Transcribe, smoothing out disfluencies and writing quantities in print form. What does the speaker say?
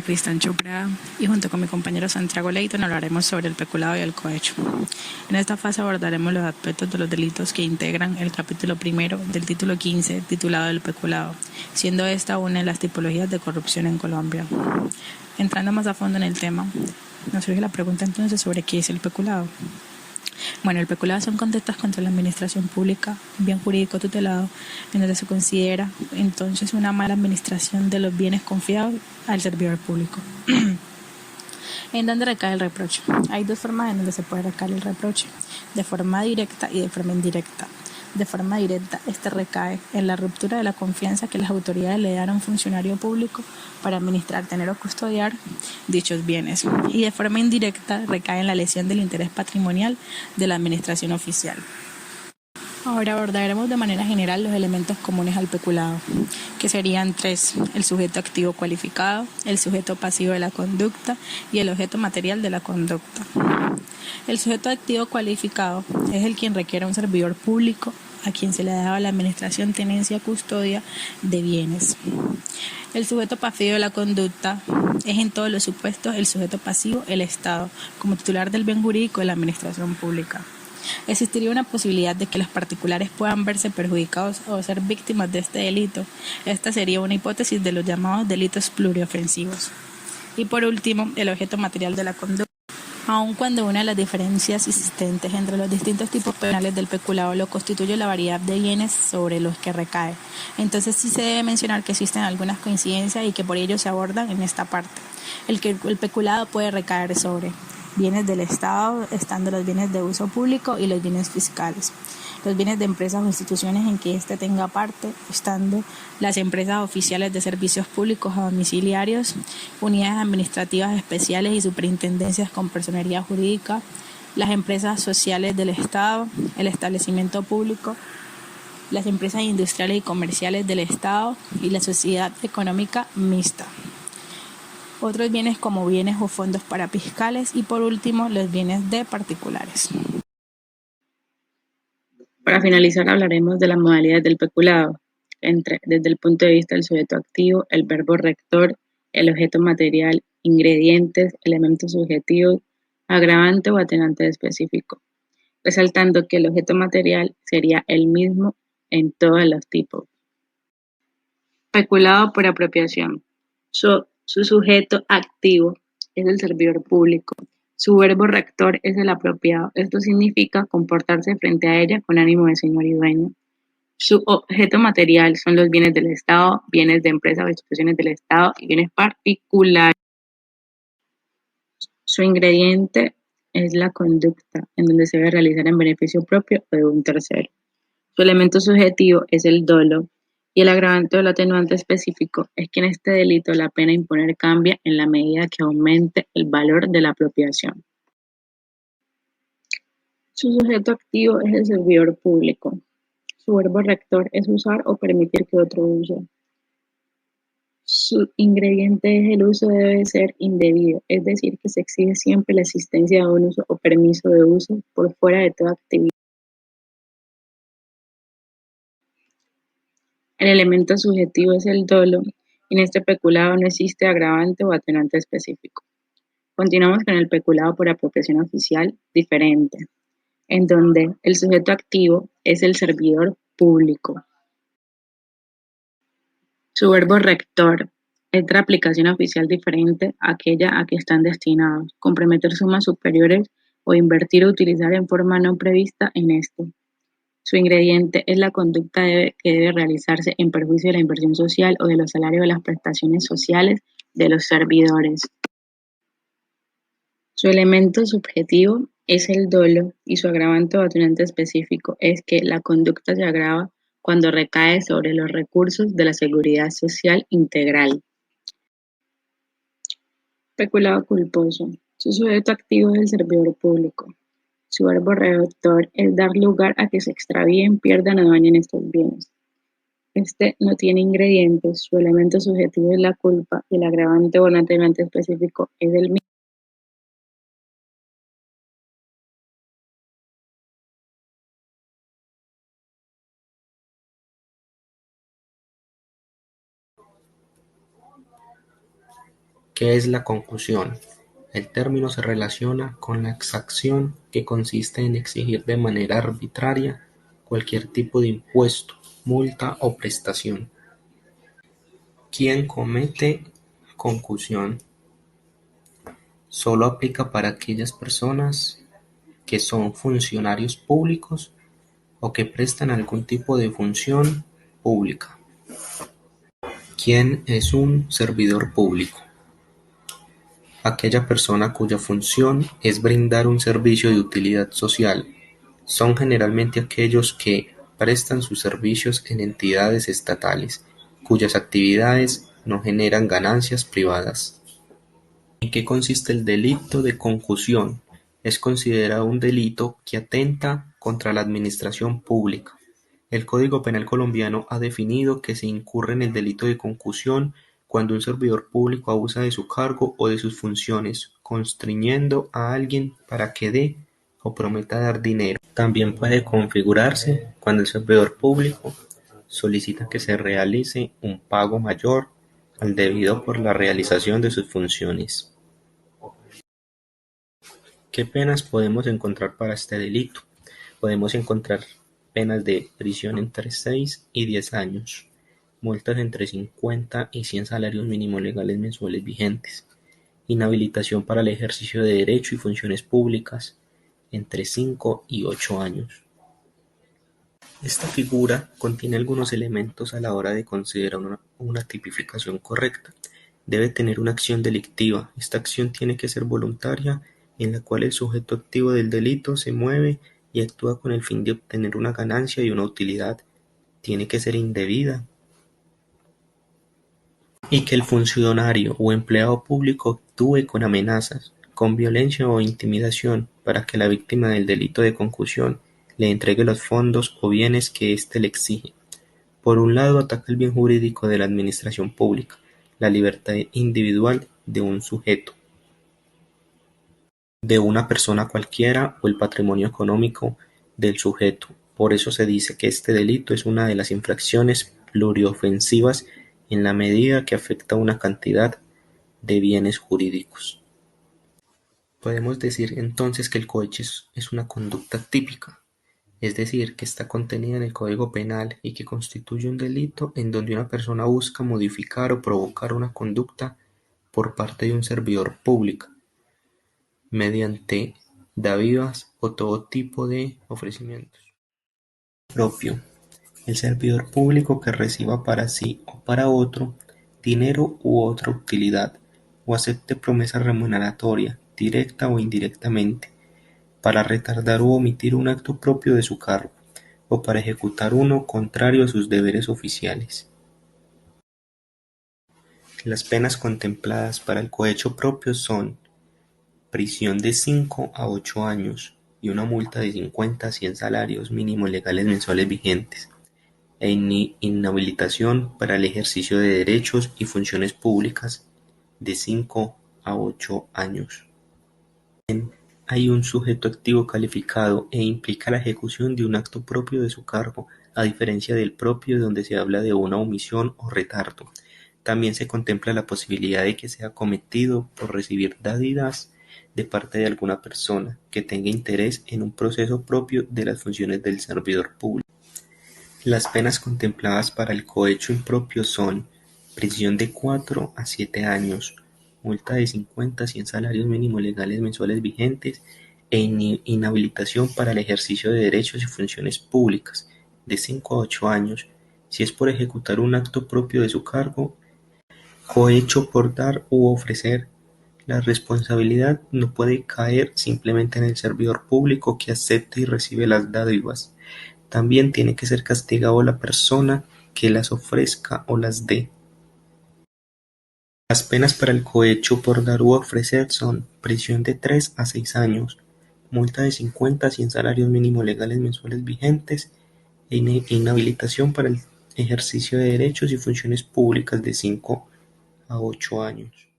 Cristian Chopra y junto con mi compañero Santiago Leighton hablaremos sobre el peculado y el cohecho. En esta fase abordaremos los aspectos de los delitos que integran el capítulo primero del título 15 titulado El peculado, siendo esta una de las tipologías de corrupción en Colombia. Entrando más a fondo en el tema, nos surge la pregunta entonces sobre qué es el peculado. Bueno, el peculado son conductas contra la administración pública, un bien jurídico tutelado, en donde se considera entonces una mala administración de los bienes confiados al servidor público. ¿En dónde recae el reproche? Hay dos formas en donde se puede recaer el reproche, de forma directa y de forma indirecta. De forma directa, este recae en la ruptura de la confianza que las autoridades le dan a un funcionario público para administrar, tener o custodiar dichos bienes. Y de forma indirecta, recae en la lesión del interés patrimonial de la administración oficial. Ahora abordaremos de manera general los elementos comunes al peculado, que serían tres: el sujeto activo cualificado, el sujeto pasivo de la conducta y el objeto material de la conducta. El sujeto activo cualificado es el quien requiere un servidor público a quien se le ha dado la administración, tenencia, custodia de bienes. El sujeto pasivo de la conducta es en todos los supuestos el sujeto pasivo, el Estado, como titular del bien jurídico de la administración pública. Existiría una posibilidad de que los particulares puedan verse perjudicados o ser víctimas de este delito. Esta sería una hipótesis de los llamados delitos pluriofensivos. Y por último, el objeto material de la conducta. Aun cuando una de las diferencias existentes entre los distintos tipos penales del peculado lo constituye la variedad de bienes sobre los que recae, entonces sí se debe mencionar que existen algunas coincidencias y que por ello se abordan en esta parte. El peculado puede recaer sobre bienes del Estado, estando los bienes de uso público y los bienes fiscales, los bienes de empresas o instituciones en que éste tenga parte, estando las empresas oficiales de servicios públicos o domiciliarios, unidades administrativas especiales y superintendencias con personería jurídica, las empresas sociales del Estado, el establecimiento público, las empresas industriales y comerciales del Estado y la sociedad económica mixta. Otros bienes como bienes o fondos parafiscales y por último los bienes de particulares. Para finalizar hablaremos de las modalidades del peculado, desde el punto de vista del sujeto activo, el verbo rector, el objeto material, ingredientes, elementos subjetivos, agravante o atenuante específico, resaltando que el objeto material sería el mismo en todos los tipos. Peculado por apropiación. Su sujeto activo es el servidor público. Su verbo rector es el apropiado. Esto significa comportarse frente a ella con ánimo de señor y dueño. Su objeto material son los bienes del Estado, bienes de empresas o instituciones del Estado y bienes particulares. Su ingrediente es la conducta, en donde se debe realizar en beneficio propio o de un tercero. Su elemento subjetivo es el dolo, y el agravante o el atenuante específico es que en este delito la pena a imponer cambia en la medida que aumente el valor de la apropiación. Su sujeto activo es el servidor público. Su verbo rector es usar o permitir que otro use. Su ingrediente es el uso debe ser indebido, es decir, que se exige siempre la existencia de un uso o permiso de uso por fuera de toda actividad. El elemento subjetivo es el dolo, y en este peculado no existe agravante o atenuante específico. Continuamos con el peculado por apropiación oficial diferente, en donde el sujeto activo es el servidor público. Su verbo rector es de aplicación oficial diferente a aquella a que están destinados, comprometer sumas superiores o invertir o utilizar en forma no prevista en esto. Su ingrediente es la conducta que debe realizarse en perjuicio de la inversión social o de los salarios o las prestaciones sociales de los servidores. Su elemento subjetivo es el dolo y su agravante o atenuante específico es que la conducta se agrava cuando recae sobre los recursos de la seguridad social integral. Peculado culposo. Su sujeto activo es el servidor público. Su verbo rector es dar lugar a que se extravíen, pierdan o dañen estos bienes. Este no tiene ingredientes, su elemento subjetivo es la culpa y el agravante o atenuante específico es el mismo. ¿Qué es la concusión? El término se relaciona con la exacción que consiste en exigir de manera arbitraria cualquier tipo de impuesto, multa o prestación. ¿Quién comete concusión? Solo aplica para aquellas personas que son funcionarios públicos o que prestan algún tipo de función pública. ¿Quién es un servidor público? Aquella persona cuya función es brindar un servicio de utilidad social. Son generalmente aquellos que prestan sus servicios en entidades estatales, cuyas actividades no generan ganancias privadas. ¿En qué consiste el delito de concusión? Es considerado un delito que atenta contra la administración pública. El Código Penal colombiano ha definido que se incurre en el delito de concusión cuando un servidor público abusa de su cargo o de sus funciones, constriñendo a alguien para que dé o prometa dar dinero. También puede configurarse cuando el servidor público solicita que se realice un pago mayor al debido por la realización de sus funciones. ¿Qué penas podemos encontrar para este delito? Podemos encontrar penas de prisión entre 6 y 10 años, multas entre 50 y 100 salarios mínimos legales mensuales vigentes, inhabilitación para el ejercicio de derecho y funciones públicas entre 5 y 8 años. Esta figura contiene algunos elementos a la hora de considerar una tipificación correcta. Debe tener una acción delictiva. Esta acción tiene que ser voluntaria, en la cual el sujeto activo del delito se mueve y actúa con el fin de obtener una ganancia y una utilidad. Tiene que ser indebida. Y que el funcionario o empleado público actúe con amenazas, con violencia o intimidación para que la víctima del delito de concusión le entregue los fondos o bienes que éste le exige. Por un lado, ataca el bien jurídico de la administración pública, la libertad individual de un sujeto, de una persona cualquiera o el patrimonio económico del sujeto. Por eso se dice que este delito es una de las infracciones pluriofensivas en la medida que afecta a una cantidad de bienes jurídicos. Podemos decir entonces que el cohecho es una conducta típica, es decir, que está contenida en el Código Penal y que constituye un delito en donde una persona busca modificar o provocar una conducta por parte de un servidor público, mediante dádivas o todo tipo de ofrecimientos. Propio: el servidor público que reciba para sí o para otro dinero u otra utilidad, o acepte promesa remuneratoria, directa o indirectamente, para retardar u omitir un acto propio de su cargo, o para ejecutar uno contrario a sus deberes oficiales. Las penas contempladas para el cohecho propio son prisión de 5 a 8 años y una multa de 50 a 100 salarios mínimos legales mensuales vigentes, e inhabilitación para el ejercicio de derechos y funciones públicas de 5 a 8 años. Hay un sujeto activo calificado e implica la ejecución de un acto propio de su cargo, a diferencia del propio donde se habla de una omisión o retardo. También se contempla la posibilidad de que sea cometido por recibir dádivas de parte de alguna persona que tenga interés en un proceso propio de las funciones del servidor público. Las penas contempladas para el cohecho impropio son prisión de 4 a 7 años, multa de 50 a 100 salarios mínimos legales mensuales vigentes e inhabilitación para el ejercicio de derechos y funciones públicas de 5 a 8 años, si es por ejecutar un acto propio de su cargo. Cohecho por dar u ofrecer: la responsabilidad no puede caer simplemente en el servidor público que acepte y recibe las dádivas. También tiene que ser castigado la persona que las ofrezca o las dé. Las penas para el cohecho por dar u ofrecer son prisión de 3 a 6 años, multa de 50 a 100 salarios mínimos legales mensuales vigentes e inhabilitación para el ejercicio de derechos y funciones públicas de 5 a 8 años.